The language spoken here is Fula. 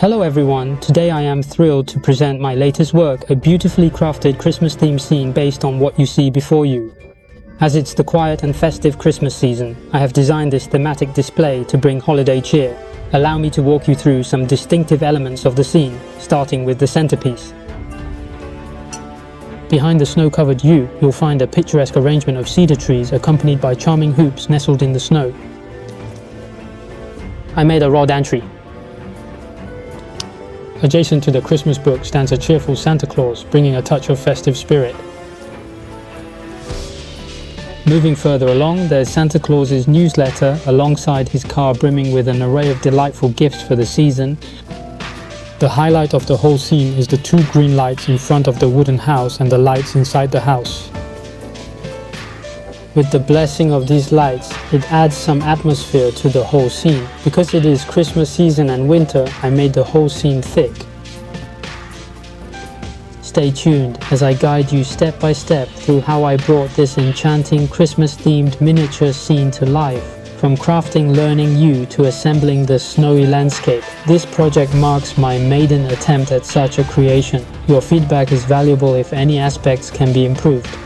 Hello everyone, today I am thrilled to present my latest work, a beautifully crafted Christmas themed scene based on what you see before you. As it's the quiet and festive Christmas season, I have designed this thematic display to bring holiday cheer. Allow me to walk you through some distinctive elements of the scene, starting with the centerpiece. Behind the snow-covered yew, you'll find a picturesque arrangement of cedar trees accompanied by charming hoops nestled in the snow. I made a raw tree. Adjacent to the Christmas book stands a cheerful Santa Claus, bringing a touch of festive spirit. Moving further along, there's Santa Claus's newsletter alongside his car brimming with an array of delightful gifts for the season. The highlight of the whole scene is the two green lights in front of the wooden house and the lights inside the house. With the blessing of these lights, it adds some atmosphere to the whole scene. Because it is Christmas season and winter, I made the whole scene thick. Stay tuned as I guide you step by step through how I brought this enchanting Christmas-themed miniature scene to life. From crafting learning yew to assembling the snowy landscape, this project marks my maiden attempt at such a creation. Your feedback is valuable if any aspects can be improved.